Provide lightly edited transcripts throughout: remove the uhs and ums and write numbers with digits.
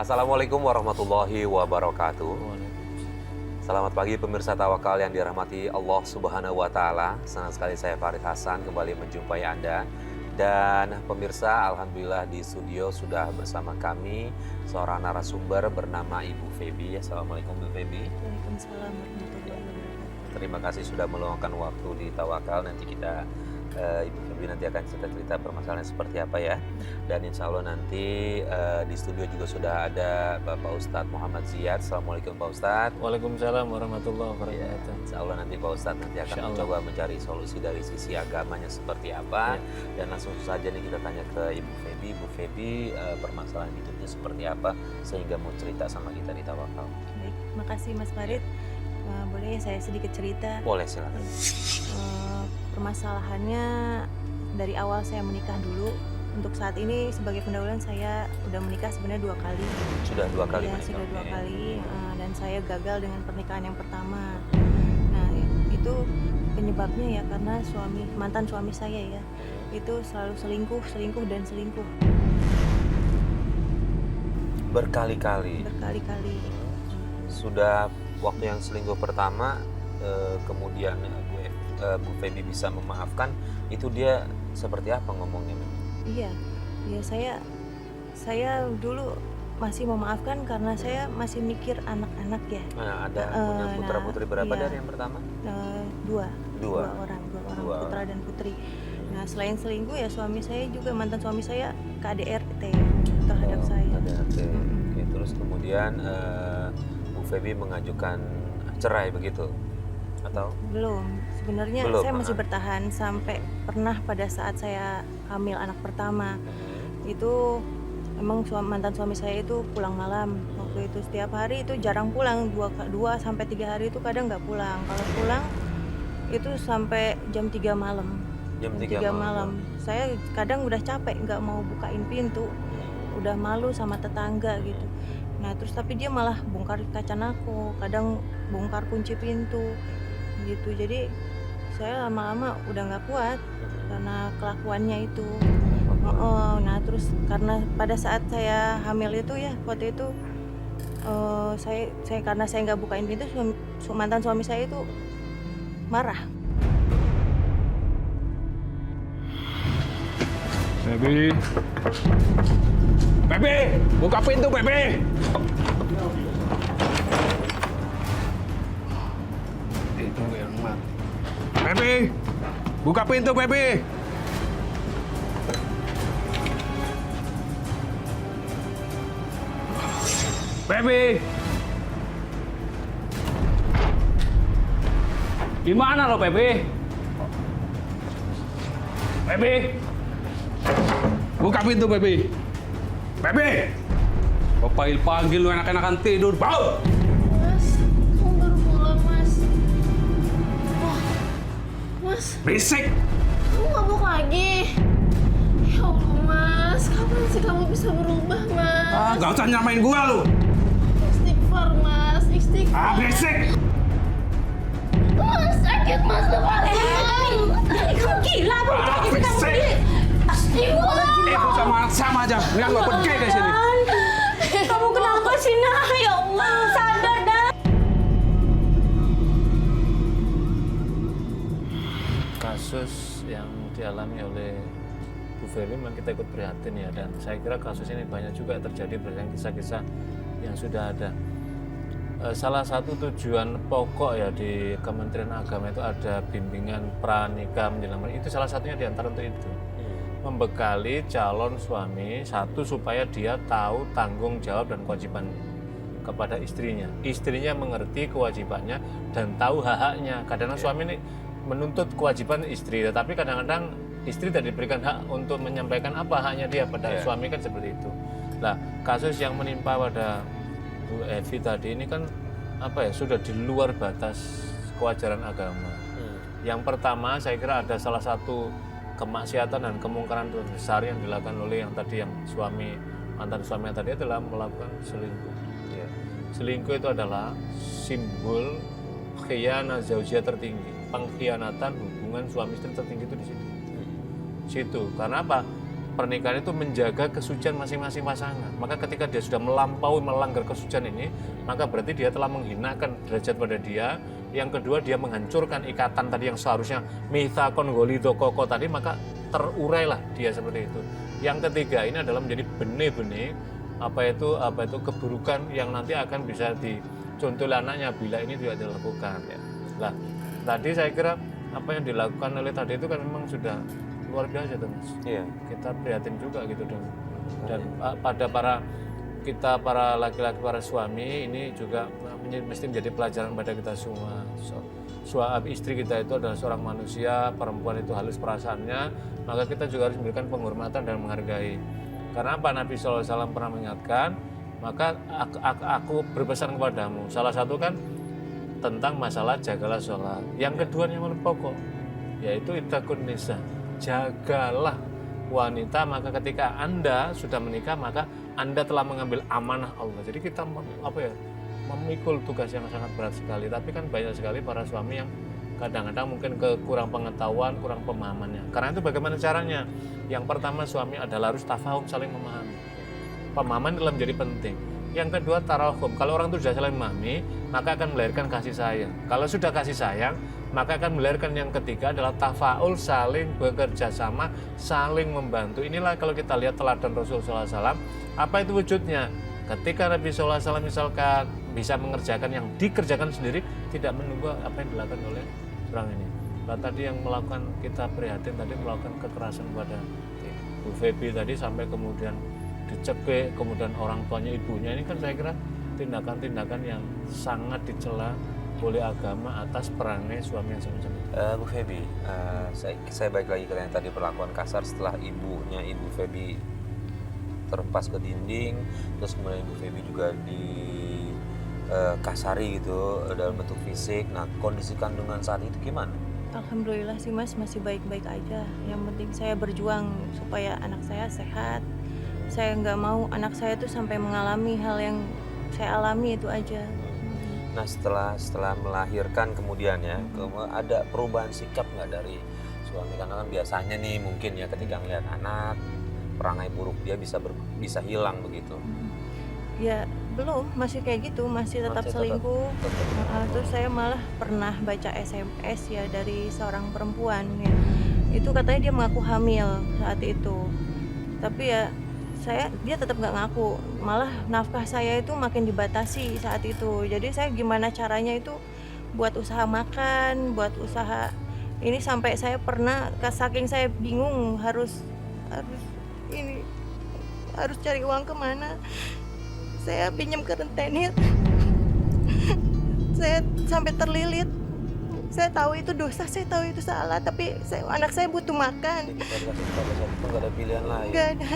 Assalamualaikum warahmatullahi wabarakatuh. Selamat pagi pemirsa Tawakal yang dirahmati Allah Subhanahu wa Ta'ala. Senang sekali saya Farid Hasan kembali menjumpai Anda. Dan pemirsa, alhamdulillah di studio sudah bersama kami seorang narasumber bernama Ibu Febi. Assalamualaikum Bu Febi. Waalaikumsalam warahmatullahi wabarakatuh. Terima kasih sudah meluangkan waktu di Tawakal. Nanti kita Ibu Febi nanti akan cerita-cerita permasalahan seperti apa ya. Dan insya Allah nanti di studio juga sudah ada Bapak Ustadz Muhammad Ziyad. Assalamualaikum Pak Ustadz. Waalaikumsalam warahmatullahi Ya, wabarakatuh. insya Allah nanti Pak Ustadz nanti akan mencoba mencari solusi dari sisi agamanya seperti apa. Dan langsung saja nih kita tanya ke Ibu Febi. Ibu Febi permasalahan hidupnya seperti apa sehingga mau cerita sama kita di Tawakal. Baik, makasih Mas Farid. Boleh saya sedikit cerita? Boleh silakan. Permasalahannya dari awal saya menikah dulu. Untuk saat ini sebagai pendahuluan saya udah menikah sebenarnya 2 kali. Sudah 2 kali Ya, menikah? sudah 2 kali. Dan saya gagal dengan pernikahan yang pertama. Nah, itu penyebabnya ya karena mantan suami saya ya, itu selalu selingkuh dan selingkuh. Berkali-kali? Berkali-kali. Sudah waktu yang selingkuh pertama, kemudian Bu Febi bisa memaafkan, itu dia seperti apa ngomongnya? Iya, ya saya dulu masih memaafkan karena saya masih mikir anak-anak ya. Nah, ada punya putra-putri berapa iya. dari yang pertama? Dua orang putra orang. dan putri. Nah, selain selingkuh ya mantan suami saya KDRT terhadap saya. KDRT. Oke, terus kemudian Bu Febi mengajukan cerai begitu? Atau? Belum, sebenarnya Belum, saya masih bertahan sampai pernah pada saat saya hamil anak pertama. Itu emang mantan suami saya itu pulang malam. Waktu itu setiap hari itu jarang pulang, 2 sampai 3 hari itu kadang nggak pulang. Kalau pulang itu sampai jam 3 malam. Jam 3 malam. Saya kadang udah capek nggak mau bukain pintu. Udah malu sama tetangga gitu. Nah, terus tapi dia malah bongkar kaca aku, kadang bongkar kunci pintu gitu. Jadi saya lama-lama udah nggak kuat karena kelakuannya itu. Nah, terus karena pada saat saya hamil itu ya, waktu itu saya karena saya nggak bukain pintu, mantan suami saya itu marah. Febi, buka pintu, Febi. Itu yang mati. Febi, buka pintu, Febi. Febi, di mana lo, Febi? Febi. Buka pintu, Febi. Febi! Panggil lu enak-enakan tidur. Bau! Mas, kamu baru pulang, Mas. Wah, Mas, Berisik! kamu mabuk lagi. Ya Allah, Mas. Kapan sih kamu bisa berubah, Mas? Gak usah nyamain gua lu! Istighfar, Mas. Istighfar. Berisik! Mas, sakit, Mas. Kamu gila, Bu. Berisik! Istighfar. Ibu sama aja. Enggak gua pergi dari sini. Kamu kenapa sih, Nah? Ya Allah, sadar dah. Kasus yang dialami oleh Bu Febi memang kita ikut prihatin ya, dan saya kira kasus ini banyak juga terjadi berdasarkan kisah-kisah yang sudah ada. Salah satu tujuan pokok ya di Kementerian Agama itu ada bimbingan pranikah menjelang menikah. Itu salah satunya diantara untuk itu. Membekali calon suami, satu supaya dia tahu tanggung jawab dan kewajiban kepada istrinya. Istrinya mengerti kewajibannya dan tahu hak-haknya. Kadang-kadang suami ini menuntut kewajiban istri, tetapi kadang-kadang istri tidak diberikan hak untuk menyampaikan apa haknya dia pada suami, kan seperti itu. Nah, kasus yang menimpa pada Bu Evi tadi ini kan sudah di luar batas kewajaran agama. Yang pertama saya kira ada salah satu kemaksiatan dan kemungkaran besar yang dilakukan oleh yang mantan suami yang tadi adalah melakukan selingkuh. Selingkuh itu adalah simbol khianah zaujiyah tertinggi, pengkhianatan hubungan suami istri tertinggi itu di situ. Karena apa? pernikahan itu menjaga kesucian masing-masing pasangan. Maka ketika dia sudah melampaui melanggar kesucian ini, maka berarti dia telah menghinakan derajat pada dia. Yang kedua, dia menghancurkan ikatan tadi yang seharusnya mitsaqon ghalidho koko tadi, maka terurailah dia seperti itu. Yang ketiga, ini adalah menjadi benih-benih apa itu keburukan yang nanti akan bisa dicontoh anaknya bila ini tidak dilakukan ya. Nah, tadi saya kira apa yang dilakukan oleh tadi itu kan memang sudah luar biasa tuh Mas. Iya. Kita prihatin juga gitu dan pada para laki-laki, para suami ini juga mesti menjadi pelajaran pada kita semua. Istri kita itu adalah seorang manusia, perempuan itu halus perasaannya, maka kita juga harus memberikan penghormatan dan menghargai. Karena apa? Nabi SAW pernah mengingatkan, maka aku berpesan kepadamu. Salah satu kan tentang masalah jagalah sholat. Yang kedua yang paling pokok, yaitu ittaqun nisa, jagalah wanita. Maka ketika Anda sudah menikah, maka Anda telah mengambil amanah Allah. Jadi kita memikul tugas yang sangat berat sekali. Tapi kan banyak sekali para suami yang kadang-kadang mungkin kurang pengetahuan, kurang pemahamannya. Karena itu bagaimana caranya? Yang pertama, suami adalah harus tafahum, saling memahami. Pemahaman adalah menjadi penting. Yang kedua, tarahum. Kalau orang itu sudah saling memahami, maka akan melahirkan kasih sayang. Kalau sudah kasih sayang, maka akan melahirkan yang ketiga adalah tafaul, saling bekerja sama, saling membantu. Inilah kalau kita lihat teladan Rasulullah SAW, apa itu wujudnya? Ketika Nabi SAW misalkan bisa mengerjakan yang dikerjakan sendiri, tidak menunggu apa yang dilakukan oleh orang ini. Nah, tadi yang melakukan, kita prihatin tadi melakukan kekerasan pada Bu Febi tadi sampai kemudian dicekik, kemudian orang tuanya, ibunya, ini kan saya kira tindakan-tindakan yang sangat dicela oleh agama atas perangai suami yang semacam itu. Bu Febi, saya balik lagi ke yang tadi perlakuan kasar setelah ibunya Ibu Febi terhempas ke dinding, terus kemudian Ibu Febi juga kasari gitu dalam bentuk fisik. Nah, kondisi kandungan saat itu gimana? Alhamdulillah sih Mas, masih baik-baik aja. Yang penting saya berjuang supaya anak saya sehat. Saya nggak mau anak saya tuh sampai mengalami hal yang saya alami, itu aja. Nah, setelah melahirkan kemudian ya, ada perubahan sikap nggak dari suami? Karena kan biasanya nih mungkin ya ketika ngeliat anak, perangai buruk dia bisa hilang begitu. Ya belum, masih kayak gitu, masih tetap selingkuh. Terus saya malah pernah baca SMS ya dari seorang perempuan ya. Itu katanya dia mengaku hamil saat itu. Tapi ya dia tetap nggak ngaku. Malah nafkah saya itu makin dibatasi saat itu. Jadi saya gimana caranya itu buat usaha makan, buat usaha ini, sampai saya pernah saking saya bingung harus cari uang kemana. Saya pinjam ke rentenir. Saya sampai terlilit. Saya tahu itu dosa, saya tahu itu salah, tapi anak saya butuh makan. Jadi pada saat itu nggak ada pilihan lain. Nggak ada.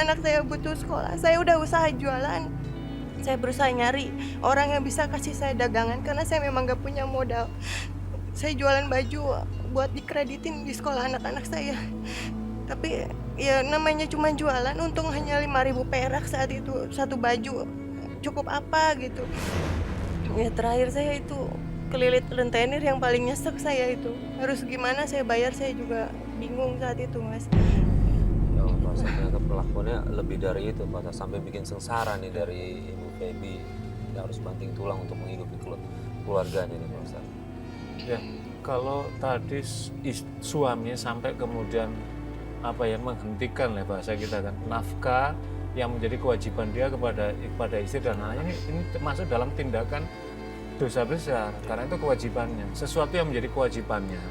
Anak saya butuh sekolah. Saya udah usaha jualan. Saya berusaha nyari orang yang bisa kasih saya dagangan karena saya memang nggak punya modal. Saya jualan baju buat dikreditin di sekolah anak-anak saya. Tapi ya namanya cuma jualan, untung hanya 5.000 perak saat itu satu baju. Cukup apa gitu. Ya terakhir saya itu kelilit rentenir, yang paling nyesek saya itu. Harus gimana saya bayar, saya juga bingung saat itu Mas. Ya Allah, ternyata perlakuannya lebih dari itu Pak, sampai bikin sengsara nih dari Ibu Febi yang harus banting tulang untuk menghidupi keluarganya nih Pak Ustaz. Ya, kalau tadi suaminya sampai kemudian menghentikan ya bahasa kita kan, nafkah yang menjadi kewajiban dia kepada istri dan anaknya, ini masuk dalam tindakan dosa besar karena itu kewajibannya, sesuatu yang menjadi kewajibannya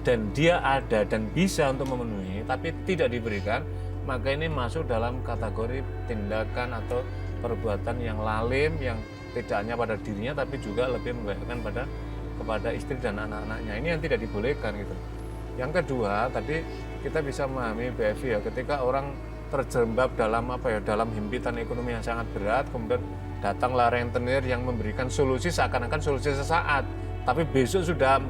dan dia ada dan bisa untuk memenuhi tapi tidak diberikan, maka ini masuk dalam kategori tindakan atau perbuatan yang lalim yang tidak hanya pada dirinya tapi juga lebih membahayakan kepada istri dan anak-anaknya. Ini yang tidak dibolehkan gitu. Yang kedua, tadi kita bisa memahami BFI ya, ketika orang terjerembab dalam himpitan ekonomi yang sangat berat, kemudian datanglah rentenir yang memberikan solusi seakan-akan solusi sesaat, tapi besok sudah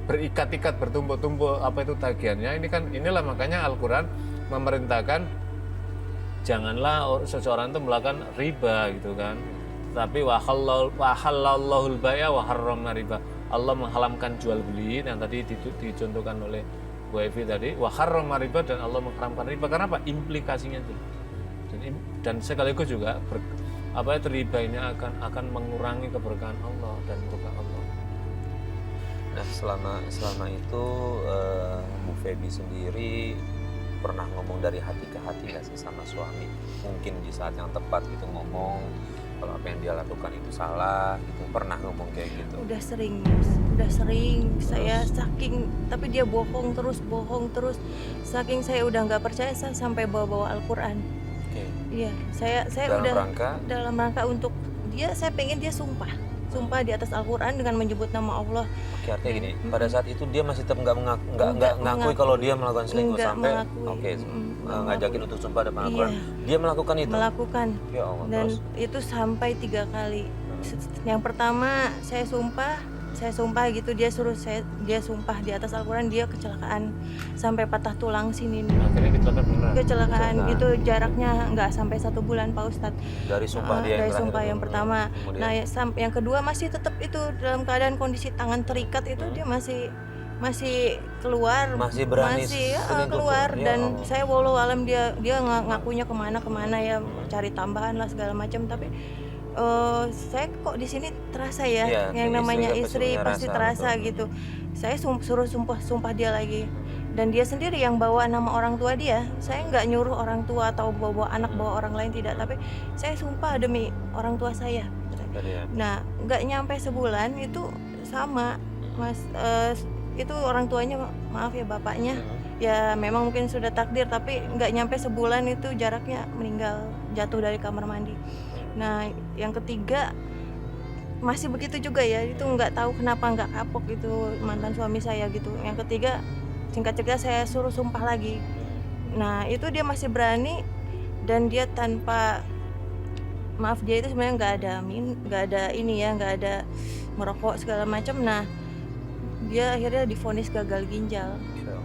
berikat-ikat, bertumpuk-tumpuk tagihannya. Inilah makanya Al-Quran memerintahkan janganlah seseorang itu melakukan riba gitu kan. Tapi wa halallahul bai'a wa harramna riba. Allah mengharamkan jual beli yang tadi dicontohkan oleh Bu Evi tadi, wa harrama riba, dan Allah mengharamkan riba. Karena apa? Implikasinya itu. Dan sekaligus juga riba ini akan mengurangi keberkahan Allah dan murka Allah. Nah, selama itu Bu Feby sendiri pernah ngomong dari hati ke hati nggak sih sama suami? Mungkin di saat yang tepat gitu ngomong kalau apa yang dia lakukan itu salah gitu. Pernah ngomong kayak gitu? Udah sering, Mas. Udah sering. Saya saking, tapi dia bohong terus. Saking saya udah nggak percaya, saya sampai bawa Al-Quran. Oke. Iya, saya Dalam udah rangka? dalam rangka untuk dia, saya pengen dia sumpah di atas Al-Quran dengan menyebut nama Allah. Oke, artinya gini, pada saat itu dia masih tetap nggak ngakui kalau dia melakukan selingkuh Nggak sampai mengakui. ngajakin untuk sumpah depan Al-Quran. Iya. Dia melakukan itu. Melakukan. Ya Allah, Dan terus? itu sampai 3 kali. Yang pertama saya sumpah gitu, dia suruh dia sumpah di atas Al-Quran, dia kecelakaan sampai patah tulang sini nih. Akhirnya kecelakaan beneran. Kecelakaan itu jaraknya nggak sampai 1 bulan Pak Ustadz. Dari sumpah dia Dari terakhir sumpah itu. yang pertama. Kemudian? Nah yang kedua masih tetap itu dalam keadaan kondisi tangan terikat itu, dia masih keluar, Masih berani selingkuh. keluar. Ya Dan Allah. saya walau alam dia ngakunya kemana ya, cari tambahan lah segala macam, tapi saya kok di sini terasa ya, Iya, yang namanya istri istri pasti punya rasa, terasa betul. gitu. Saya suruh sumpah dia lagi, dan dia sendiri yang bawa nama orang tua dia. Saya nggak nyuruh orang tua atau bawa anak, bawa orang lain, tidak, tapi saya sumpah demi orang tua saya. Tadi ya. Nah, nggak nyampe sebulan itu sama, Mas. Itu orang tuanya, maaf ya bapaknya, ya memang mungkin sudah takdir, tapi nggak nyampe sebulan itu jaraknya meninggal, jatuh dari kamar mandi. Nah, yang ketiga masih begitu juga ya, itu nggak tahu kenapa nggak kapok itu mantan suami saya gitu. Yang ketiga, singkat cerita saya suruh sumpah lagi. Nah, itu dia masih berani, dan dia tanpa, maaf, dia itu sebenarnya nggak ada merokok segala macam. Nah, dia akhirnya divonis gagal ginjal,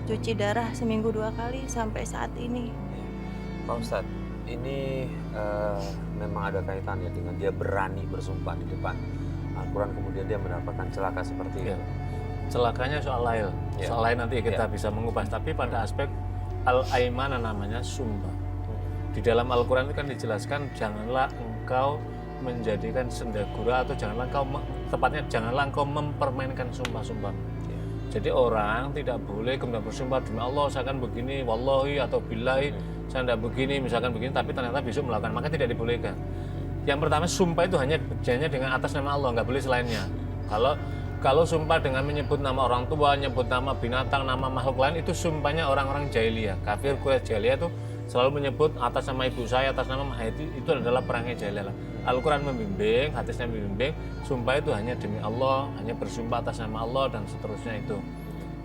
cuci darah seminggu 2 kali sampai saat ini. Pak Ustadz, ini memang ada kaitannya dengan dia berani bersumpah di depan Al-Quran, kemudian dia mendapatkan celaka seperti Ya. itu. Celakanya soal lain. Ya. Soal lain nanti kita Ya. bisa mengupas. Tapi pada aspek al-aimana namanya sumpah. Di dalam Al-Quran itu kan dijelaskan, janganlah engkau menjadikan sendagura, atau janganlah engkau mempermainkan sumpah-sumpah. Ya. Jadi orang tidak boleh kemudian bersumpah demi Allah saya akan begini, wallahi atau billahi saya tidak begini, misalkan begini, tapi ternyata besok melakukan, maka tidak dibolehkan. Yang pertama, sumpah itu hanya dengan atas nama Allah, nggak boleh selainnya. Kalau sumpah dengan menyebut nama orang tua, nyebut nama binatang, nama makhluk lain, itu sumpahnya orang-orang jahiliyah. Kafir Quraisy jahiliyah itu selalu menyebut atas nama ibu saya, atas nama Mahdi, itu adalah perangai jahiliyah. Al-Quran membimbing, hadisnya membimbing, sumpah itu hanya demi Allah, hanya bersumpah atas nama Allah, dan seterusnya itu.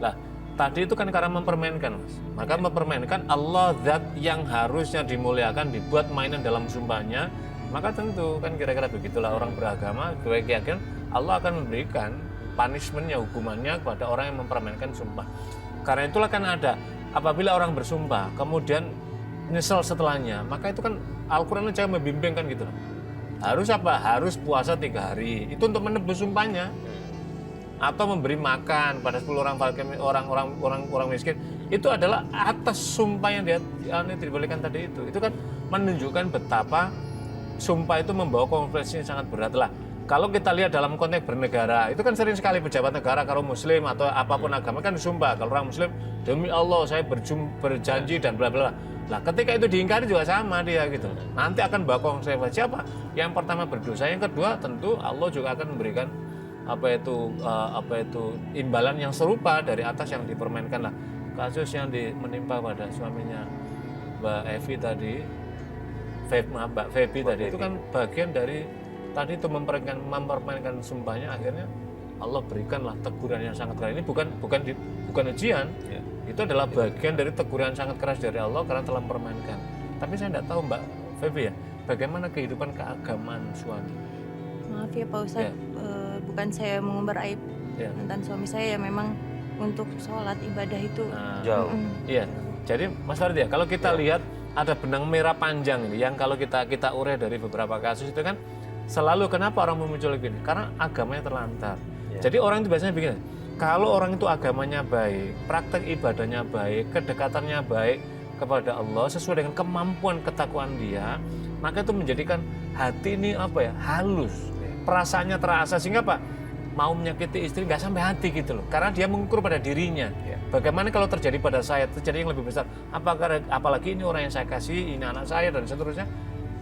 Lah, tadi itu kan karena mempermainkan, Mas. Maka mempermainkan Allah, zat yang harusnya dimuliakan, dibuat mainan dalam sumpahnya. Maka tentu kan kira-kira begitulah orang beragama, gue yakin Allah akan memberikan punishmentnya, hukumannya kepada orang yang mempermainkan sumpah. Karena itulah kan ada, apabila orang bersumpah kemudian nyesel setelahnya, maka itu kan Al-Quran aja membimbing kan gitu. Harus apa? Harus puasa 3 hari. Itu untuk menebus sumpahnya. Atau memberi makan pada 10 orang miskin. Itu adalah atas sumpah yang dia dibolehkan tadi itu. Itu kan menunjukkan betapa sumpah itu membawa konsekuensi yang sangat berat lah. Kalau kita lihat dalam konteks bernegara, itu kan sering sekali pejabat negara kalau muslim atau apapun agama kan disumpah. Kalau orang muslim, demi Allah saya berjanji dan bla bla. Lah ketika itu diingkari juga sama dia gitu. Nanti akan bawa konsekuensi apa? Yang pertama berdosa, yang kedua tentu Allah juga akan memberikan apa itu imbalan yang serupa dari atas yang dipermainkan lah. Kasus yang menimpa pada suaminya Mbak Evi tadi, Mbak Feby tadi, itu kan bagian dari tadi itu mempermainkan sumpahnya, akhirnya Allah berikanlah teguran yang sangat keras. Ini bukan ujian, Ya. itu adalah bagian dari teguran sangat keras dari Allah karena telah mempermainkan. Tapi saya tidak tahu Mbak Feby ya, bagaimana kehidupan keagamaan suami. Maaf ya Pak Ustadz, bukan saya mengumbar aib Ya. mantan suami saya, ya memang untuk sholat ibadah itu Nah, Jauh. iya. Jadi Mas Farid ya, kalau kita lihat ada benang merah panjang ini yang kalau kita urai dari beberapa kasus itu kan selalu kenapa orang memuncul begini? Karena agamanya terlantar. Ya. Jadi orang itu biasanya begini, Kalau orang itu agamanya baik, praktek ibadahnya baik, kedekatannya baik kepada Allah sesuai dengan kemampuan ketakwaan dia, maka itu menjadikan hati ini halus, perasaannya terasa, sehingga mau menyakiti istri nggak sampai hati gitu loh, karena dia mengukur pada dirinya. Bagaimana kalau terjadi pada saya, terjadi yang lebih besar, apalagi ini orang yang saya kasih, ini anak saya dan seterusnya.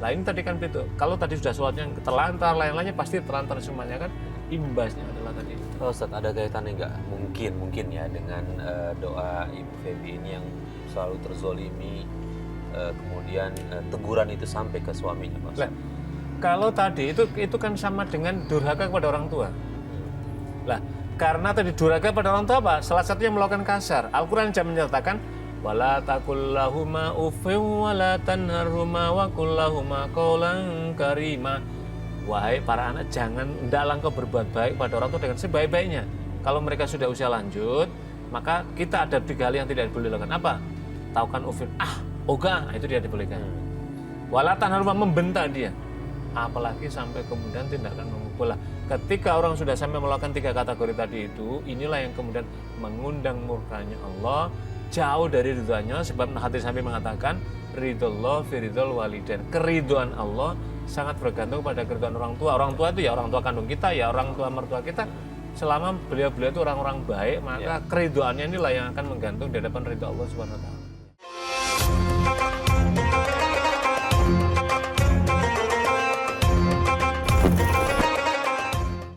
Lah ini tadi kan itu, kalau tadi sudah sholatnya terlantar, lain-lainnya pasti terlantar semuanya kan, imbasnya adalah tadi. Ustadz, ada kaitannya nggak? Mungkin ya dengan doa Ibu Feby ini yang selalu terzolimi, kemudian teguran itu sampai ke suaminya, Pak Ustadz. Kalau tadi itu kan sama dengan durhaka kepada orang tua. Lah, karena tadi durhaka pada orang tua apa? Salah satunya melakukan kasar. Al-Quran juga menyatakan wala taqul lahuma uffin wala tanharhuma wa qul lahuma qawlan karima. Wahai para anak, hendaklah engkau berbuat baik pada orang tua dengan sebaik-baiknya. Kalau mereka sudah usia lanjut, maka kita ada 3 hal yang tidak boleh dilakukan. Apa? Taukan uffin, oga, itu dia dibolehkan. Wala tanharhuma, membentak dia. Apalagi sampai kemudian tindakan memukul. Ketika orang sudah sampai melakukan 3 kategori tadi itu, inilah yang kemudian mengundang murkanya Allah, jauh dari ridhoannya, sebab hadis Nabi mengatakan ridhollah fi ridhol walidain. Keridhoan Allah sangat bergantung pada keridhoan orang tua. Orang tua itu ya orang tua kandung kita, ya orang tua mertua kita. Selama beliau-beliau itu orang-orang baik, maka keridhoannya inilah yang akan menggantung di hadapan ridho Allah Subhanahu wa taala.